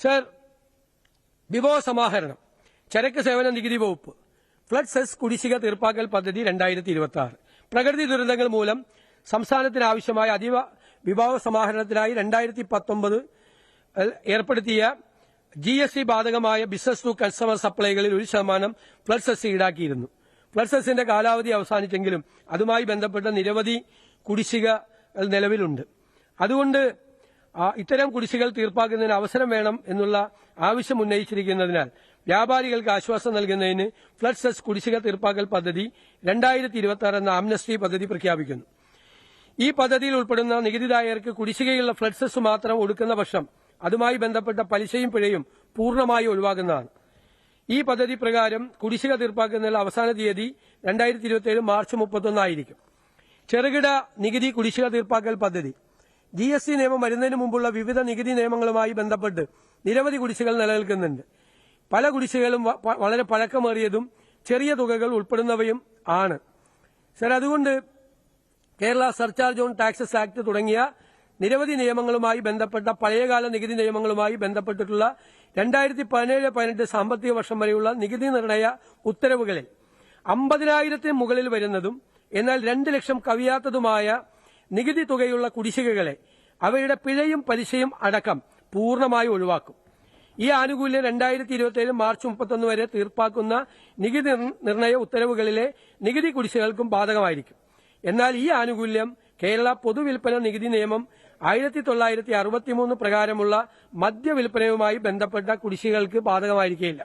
Sir, വിഭവ സമാഹരണം, ചരക്ക് സേവന നികുതി വകുപ്പ്, ഫ്ലഡ് സെസ് കുടിശ്ശിക തീർപ്പാക്കൽ പദ്ധതി 2026. പ്രകൃതി ദുരന്തങ്ങൾ മൂലം സംസ്ഥാനത്തിന് ആവശ്യമായ അതീവ വിഭവ സമാഹരണത്തിനായി 2019 ഏർപ്പെടുത്തിയ GST ബാധകമായ ബിസിനസ് ടു കൺസ്യൂമർ സപ്ലൈകളിൽ 1% ഫ്ലഡ് സെസ് ഈടാക്കിയിരുന്നു. ഫ്ലഡ് സെസിന്റെ കാലാവധി അവസാനിച്ചെങ്കിലും അതുമായി ബന്ധപ്പെട്ട നിരവധി കുടിശ്ശികകൾ നിലവിലുണ്ട്. അതുകൊണ്ട് ഇത്തരം കുടിശ്ശികൾ തീർപ്പാക്കുന്നതിന് അവസരം വേണം എന്നുള്ള ആവശ്യം ഉന്നയിച്ചിരിക്കുന്നതിനാൽ വ്യാപാരികൾക്ക് ആശ്വാസം നൽകുന്നതിന് ഫ്ലഡ് സെസ് കുടിശ്ശിക തീർപ്പാക്കൽ പദ്ധതി 2026 എന്ന ആംനസ്റ്റി പദ്ധതി പ്രഖ്യാപിക്കുന്നു. ഈ പദ്ധതിയിൽ ഉൾപ്പെടുന്ന നികുതിദായകർക്ക് കുടിശ്ശികയുള്ള ഫ്ലഡ് സെസ് മാത്രം ഒടുക്കുന്ന പക്ഷം അതുമായി ബന്ധപ്പെട്ട പലിശയും പിഴയും പൂർണ്ണമായി ഒഴിവാക്കുന്നതാണ്. ഈ പദ്ധതി പ്രകാരം കുടിശ്ശിക തീർപ്പാക്കുന്നതിനുള്ള അവസാന തീയതി 2027 മാർച്ച് 31 ആയിരിക്കും. ചെറുകിട നികുതി കുടിശ്ശിക തീർപ്പാക്കൽ പദ്ധതി. GST നിയമം വരുന്നതിന് മുമ്പുള്ള വിവിധ നികുതി നിയമങ്ങളുമായി ബന്ധപ്പെട്ട് നിരവധി കുടിശ്ശികൾ നിലനിൽക്കുന്നുണ്ട്. പല കുടിശ്ശികളും വളരെ പഴക്കമേറിയതും ചെറിയ തുകകൾ ഉൾപ്പെടുന്നവയും ആണ്. സർ, അതുകൊണ്ട് Kerala surcharge on taxes act തുടങ്ങിയ നിരവധി നിയമങ്ങളുമായി ബന്ധപ്പെട്ട പഴയകാല നികുതി നിയമങ്ങളുമായി ബന്ധപ്പെട്ടിട്ടുള്ള 2017-18 സാമ്പത്തിക വർഷം വരെയുള്ള നികുതി നിർണയ ഉത്തരവുകളിൽ 50,000-ന് മുകളിൽ വരുന്നതും എന്നാൽ 2 ലക്ഷം കവിയാത്തതുമായ നികുതി തുകയുള്ള കുടിശ്ശികകളെ അവയുടെ പിഴയും പലിശയും അടക്കം പൂർണ്ണമായി ഒഴിവാക്കും. ഈ ആനുകൂല്യം 2027 മാർച്ച് 31 വരെ തീർപ്പാക്കുന്ന നികുതി നിർണയ ഉത്തരവുകളിലെ നികുതി കുടിശ്ശികകൾക്കും ബാധകമായിരിക്കും. എന്നാൽ ഈ ആനുകൂല്യം കേരള പൊതുവിൽപ്പന നികുതി നിയമം 1963 പ്രകാരമുള്ള മദ്യവിൽപ്പനയുമായി ബന്ധപ്പെട്ട കുടിശ്ശികകൾക്ക് ബാധകമായിരിക്കില്ല.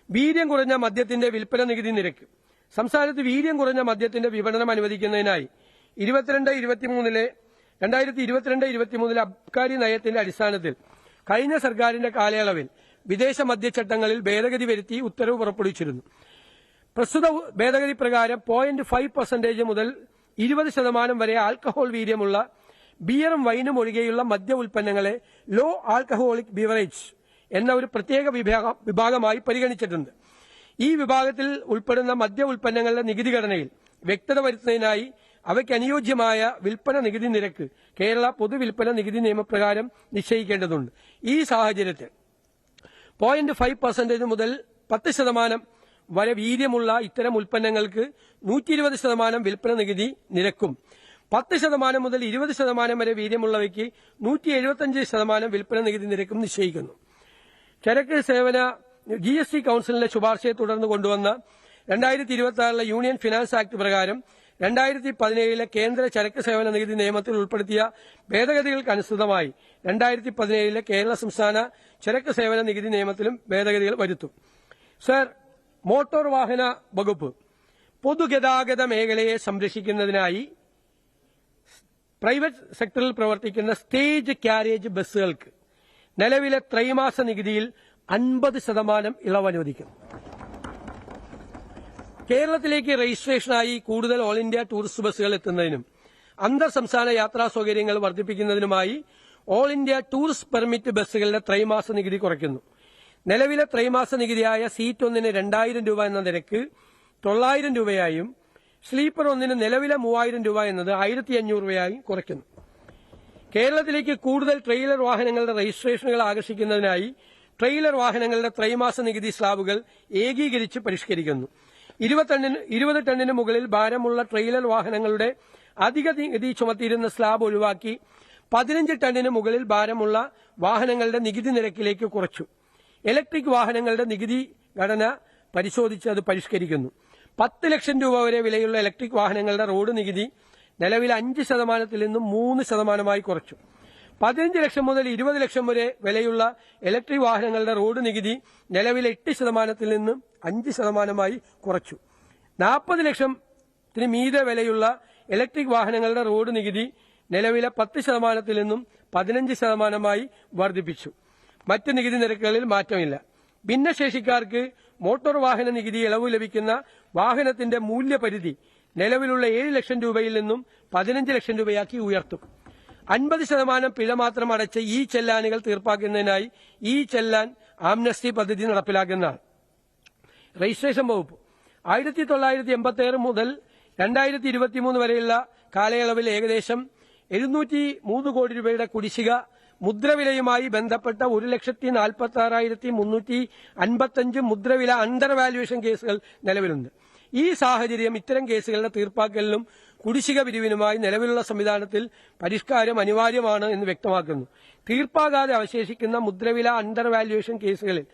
വീര്യം കുറഞ്ഞ മദ്യത്തിന്റെ വിൽപ്പന നികുതി നിരക്ക്. സംസ്ഥാനത്ത് വീര്യം കുറഞ്ഞ മദ്യത്തിന്റെ വിപണനം അനുവദിക്കുന്നതിനായി 2022-23 അബ്കാരി നയത്തിന്റെ അടിസ്ഥാനത്തിൽ കഴിഞ്ഞ സർക്കാരിന്റെ കാലയളവിൽ വിദേശ മദ്യചട്ടങ്ങളിൽ ഭേദഗതി വരുത്തി ഉത്തരവ് പുറപ്പെടുവിച്ചിരുന്നു. പ്രസ്തുത ഭേദഗതി പ്രകാരം 0.5% മുതൽ 20% വരെ ആൽക്കഹോൾ വീര്യമുള്ള ബിയറും വൈനും ഒഴികെയുള്ള മദ്യ ഉൽപ്പന്നങ്ങളെ ലോ ആൽക്കഹോളിക് ബിവറേജ് എന്ന ഒരു പ്രത്യേക വിഭാഗമായി പരിഗണിച്ചിട്ടുണ്ട്. ഈ വിഭാഗത്തിൽ ഉൾപ്പെടുന്ന മദ്യ ഉൽപ്പന്നങ്ങളുടെ നികുതി ഘടനയിൽ വ്യക്തത വരുത്തുന്നതിനായി അവയ്ക്ക് അനുയോജ്യമായ വിൽപ്പന നികുതി നിരക്ക് കേരള പൊതുവിൽപ്പന നികുതി നിയമപ്രകാരം നിശ്ചയിക്കേണ്ടതുണ്ട്. ഈ സാഹചര്യത്തിൽ 0.5% മുതൽ 10% വരെ വീര്യമുള്ള ഇത്തരം ഉൽപ്പന്നങ്ങൾക്ക് 120% വിൽപ്പന നികുതി നിരക്കും 10% മുതൽ 20% വരെ വീര്യമുള്ളവയ്ക്ക് 175% വിൽപ്പന നികുതി നിരക്കും നിശ്ചയിക്കുന്നു. ചരക്ക് സേവന GST കൌൺസിലിന്റെ ശുപാർശയെ തുടർന്ന് കൊണ്ടുവന്ന 2026 യൂണിയൻ ഫിനാൻസ് ആക്ട് പ്രകാരം 2017 കേന്ദ്ര ചരക്ക് സേവന നികുതി നിയമത്തിൽ ഉൾപ്പെടുത്തിയ ഭേദഗതികൾക്കനുസൃതമായി 2017 കേരള സംസ്ഥാന ചരക്ക് സേവന നികുതി നിയമത്തിലും ഭേദഗതികൾ വരുത്തും. സർ, മോട്ടോർ വാഹന വകുപ്പ് പൊതുഗതാഗത മേഖലയെ സംരക്ഷിക്കുന്നതിനായി പ്രൈവറ്റ് സെക്ടറിൽ പ്രവർത്തിക്കുന്ന സ്റ്റേജ് കാരേജ് ബസ്സുകൾക്ക് നിലവിലെ ത്രൈമാസ നികുതിയിൽ 50% ഇളവ് അനുവദിക്കും. കേരളത്തിലേക്ക് രജിസ്ട്രേഷനായി കൂടുതൽ ഓൾ ഇന്ത്യ ടൂറിസ്റ്റ് ബസ്സുകൾ എത്തുന്നതിനും അന്തർ സംസ്ഥാന യാത്രാ സൌകര്യങ്ങൾ വർദ്ധിപ്പിക്കുന്നതിനുമായി ഓൾ ഇന്ത്യ ടൂറിസ്റ്റ് പെർമിറ്റ് ബസ്സുകളുടെ ത്രൈമാസ നികുതി കുറയ്ക്കുന്നു. നിലവിലെ ത്രൈമാസ നികുതിയായ സീറ്റ് ഒന്നിന് 2,000 രൂപ എന്ന നിരക്ക് 900 രൂപയായും സ്ലീപ്പർ ഒന്നിന് നിലവിലെ 3,000 രൂപ എന്നത് 1,500 രൂപയായും കുറയ്ക്കുന്നു. കേരളത്തിലേക്ക് കൂടുതൽ ട്രെയിലർ വാഹനങ്ങളുടെ രജിസ്ട്രേഷനുകൾ ആകർഷിക്കുന്നതിനായി ട്രെയിലർ വാഹനങ്ങളുടെ ത്രൈമാസ നികുതി സ്ലാബുകൾ ഏകീകരിച്ച് പരിഷ്കരിക്കുന്നു. 20 ടണ്ണിന് മുകളിൽ ഭാരമുള്ള ട്രെയിലർ വാഹനങ്ങളുടെ അധിക നികുതി ചുമത്തിയിരുന്ന സ്ലാബ് ഒഴിവാക്കി 15 ടണ്ണിന് മുകളിൽ ഭാരമുള്ള വാഹനങ്ങളുടെ നികുതി നിരക്കിലേക്ക് കുറച്ചു. ഇലക്ട്രിക് വാഹനങ്ങളുടെ നികുതി ഘടന പരിശോധിച്ച് അത് പരിഷ്കരിക്കുന്നു. 10 ലക്ഷം രൂപ വരെ വിലയുള്ള ഇലക്ട്രിക് വാഹനങ്ങളുടെ റോഡ് നികുതി നിലവിൽ 5% നിന്നും 3% കുറച്ചു. 15 ലക്ഷം മുതൽ 20 ലക്ഷം വരെ വിലയുള്ള ഇലക്ട്രിക് വാഹനങ്ങളുടെ റോഡ് നികുതി നിലവിലെ 8% നിന്നും 5% കുറച്ചു. 40 ലക്ഷത്തിന് മീതെ വിലയുള്ള ഇലക്ട്രിക് വാഹനങ്ങളുടെ റോഡ് നികുതി നിലവിലെ 10% നിന്നും 15% വർദ്ധിപ്പിച്ചു. മറ്റ് നികുതി നിരക്കുകളിൽ മാറ്റമില്ല. ഭിന്നശേഷിക്കാർക്ക് മോട്ടോർ വാഹന നികുതി ഇളവ് ലഭിക്കുന്ന വാഹനത്തിന്റെ മൂല്യപരിധി നിലവിലുള്ള 7 ലക്ഷം രൂപയിൽ നിന്നും 15 ലക്ഷം രൂപയാക്കി ഉയർത്തും. 50% പിഴ മാത്രം അടച്ച് ഈ ചെല്ലാനുകൾ തീർപ്പാക്കുന്നതിനായി ഈ ചെല്ലാൻ ആംനസ്റ്റി പദ്ധതി നടപ്പിലാക്കുന്നതാണ്. രജിസ്ട്രേഷൻ വകുപ്പ് 1986 മുതൽ 2023 വരെയുള്ള കാലയളവിൽ ഏകദേശം 703 കോടി രൂപയുടെ കുടിശ്ശിക മുദ്രവിലയുമായി ബന്ധപ്പെട്ട 1,46,355 മുദ്രവില അണ്ടർ വാല്യുവേഷൻ കേസുകൾ നിലവിലുണ്ട്. ഈ സാഹചര്യം ഇത്തരം കേസുകളുടെ തീർപ്പാക്കലിനും കുടിശ്ശിക പിരിവിനുമായി നിലവിലുള്ള സംവിധാനത്തിൽ പരിഷ്കാരം അനിവാര്യമാണ് എന്ന് വ്യക്തമാക്കുന്നു. തീർപ്പാകാതെ അവശേഷിക്കുന്ന മുദ്രവില അണ്ടർ വാല്യുവേഷൻ കേസുകളിൽ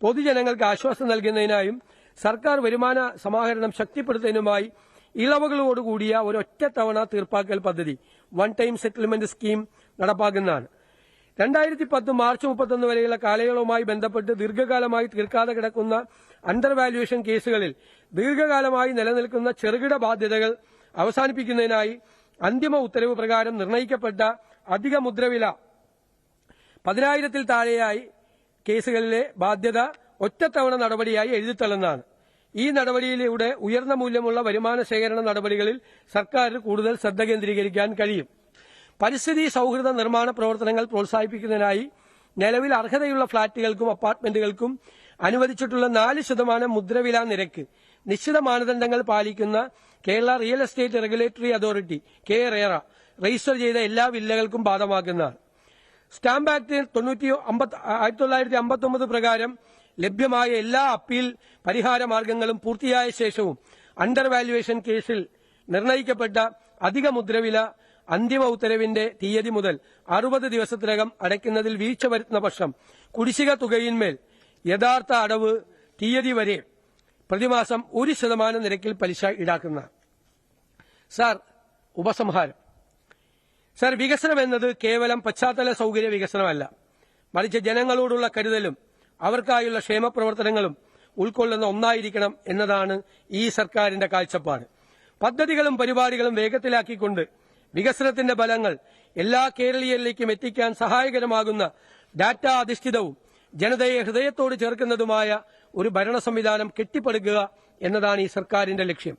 പൊതുജനങ്ങൾക്ക് ആശ്വാസം നൽകുന്നതിനായും സർക്കാർ വരുമാന സമാഹരണം ശക്തിപ്പെടുത്തുന്നതിനുമായി ഇളവുകളോടുകൂടിയ ഒരൊറ്റത്തവണ തീർപ്പാക്കൽ പദ്ധതി വൺ ടൈം സെറ്റിൽമെന്റ് സ്കീം നടപ്പാക്കുന്നതാണ്. 2010 മാർച്ച് 31 വരെയുള്ള കാലയളവുമായി ബന്ധപ്പെട്ട് ദീർഘകാലമായി തീർക്കാതെ കിടക്കുന്ന അണ്ടർ വാല്യുവേഷൻ കേസുകളിൽ ദീർഘകാലമായി നിലനിൽക്കുന്ന ചെറുകിട ബാധ്യതകൾ അവസാനിപ്പിക്കുന്നതിനായി അന്തിമ ഉത്തരവ് പ്രകാരം നിർണയിക്കപ്പെട്ട അധിക മുദ്രവില 10,000-ൽ താഴെയായി കേസുകളിലെ ബാധ്യത ഒറ്റത്തവണ നടപടിയായി എഴുതിത്തള്ളുന്നതാണ്. ഈ നടപടിയിലൂടെ ഉയർന്ന മൂല്യമുള്ള വരുമാന ശേഖരണ നടപടികളിൽ സർക്കാരിന് കൂടുതൽ ശ്രദ്ധ കേന്ദ്രീകരിക്കാൻ കഴിയും. പരിസ്ഥിതി സൌഹൃദ നിർമ്മാണ പ്രവർത്തനങ്ങൾ പ്രോത്സാഹിപ്പിക്കുന്നതിനായി നിലവിൽ അർഹതയുള്ള ഫ്ളാറ്റുകൾക്കും അപ്പാർട്ട്മെന്റുകൾക്കും അനുവദിച്ചിട്ടുള്ള 4% മുദ്രവില നിരക്ക് നിശ്ചിത മാനദണ്ഡങ്ങൾ പാലിക്കുന്ന Kerala real estate regulatory authority (KRERA) register ചെയ്ത എല്ലാ വില്ലകൾക്കും ബാധകമാക്കുന്നതാണ്. സ്റ്റാമ്പ് ആക്ട് 1959 പ്രകാരം ലഭ്യമായ എല്ലാ അപ്പീൽ പരിഹാര മാർഗങ്ങളും പൂർത്തിയായ ശേഷവും അണ്ടർ വാല്യുവേഷൻ കേസിൽ നിർണയിക്കപ്പെട്ട അധിക മുദ്രവില അന്തിമ ഉത്തരവിന്റെ തീയതി മുതൽ 60 ദിവസത്തിനകം അടയ്ക്കുന്നതിൽ വീഴ്ച വരുത്തുന്ന പക്ഷം കുടിശ്ശിക തുകയിന്മേൽ യഥാർത്ഥ അടവ് തീയതി വരെ പ്രതിമാസം 1% നിരക്കിൽ പലിശ ഈടാക്കുന്ന. സാർ, ഉപസംഹാരം. സാർ, വികസനം എന്നത് കേവലം പശ്ചാത്തല സൌകര്യ വികസനമല്ല, മറിച്ച് ജനങ്ങളോടുള്ള കരുതലും അവർക്കായുള്ള ക്ഷേമപ്രവർത്തനങ്ങളും ഉൾക്കൊള്ളുന്ന ഒന്നായിരിക്കണം എന്നതാണ് ഈ സർക്കാരിന്റെ കാഴ്ചപ്പാട്. പദ്ധതികളും പരിപാടികളും വേഗത്തിലാക്കിക്കൊണ്ട് വികസനത്തിന്റെ ഫലങ്ങൾ എല്ലാ കേരളീയരിലേക്കും എത്തിക്കാൻ സഹായകരമാകുന്ന ഡാറ്റ അധിഷ്ഠിതവും ജനതയെ ഹൃദയത്തോട് ചേർക്കുന്നതുമായ ഒരു ഭരണ സംവിധാനം കെട്ടിപ്പടുക്കുക എന്നതാണ് ഈ സർക്കാരിന്റെ ലക്ഷ്യം.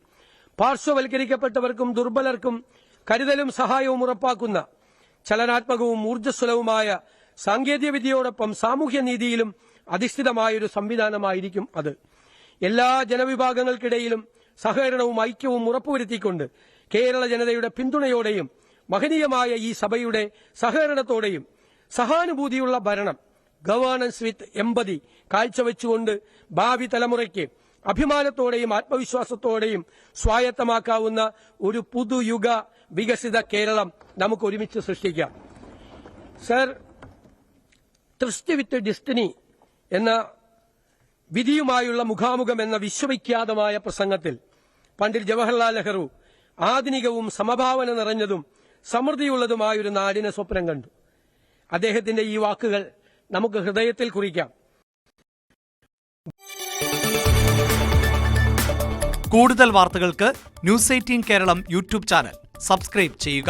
പാർശ്വവൽക്കരിക്കപ്പെട്ടവർക്കും ദുർബലർക്കും കരുതലും സഹായവും ഉറപ്പാക്കുന്ന ചലനാത്മകവും ഊർജ്ജസ്വലവുമായ സാങ്കേതികവിദ്യയോടൊപ്പം സാമൂഹ്യനീതിയിലും അധിഷ്ഠിതമായൊരു സംവിധാനമായിരിക്കും അത്. എല്ലാ ജനവിഭാഗങ്ങൾക്കിടയിലും സഹകരണവും ഐക്യവും ഉറപ്പുവരുത്തിക്കൊണ്ട് കേരള ജനതയുടെ പിന്തുണയോടെയും മഹനീയമായ ഈ സഭയുടെ സഹകരണത്തോടെയും സഹാനുഭൂതിയുള്ള ഭരണം, ഗവേണൻസ് വിത്ത് എമ്പതി കാഴ്ചവെച്ചുകൊണ്ട് ഭാവി തലമുറയ്ക്ക് അഭിമാനത്തോടെയും ആത്മവിശ്വാസത്തോടെയും സ്വായത്തമാക്കാവുന്ന ഒരു പുതുയുഗ വികസിത കേരളം നമുക്ക് ഒരുമിച്ച് സൃഷ്ടിക്കാം. സർ, ട്രസ്റ്റ് വിത്ത് ഡെസ്റ്റിനി എന്ന വിധിയുമായുള്ള മുഖാമുഖം എന്ന വിശ്വവിഖ്യാതമായ പ്രസംഗത്തിൽ പണ്ഡിറ്റ് ജവഹർലാൽ നെഹ്റു ആധുനികവും സമഭാവന നിറഞ്ഞതും സമൃദ്ധിയുള്ളതുമായൊരു നാടിനെ സ്വപ്നം കണ്ടു. അദ്ദേഹത്തിന്റെ ഈ വാക്കുകൾ നമുക്ക് ഹൃദയത്തിൽ കുറിക്കാം. കൂടുതൽ വാർത്തകൾക്ക് news 18 Keralam YouTube channel subscribe ചെയ്യുക.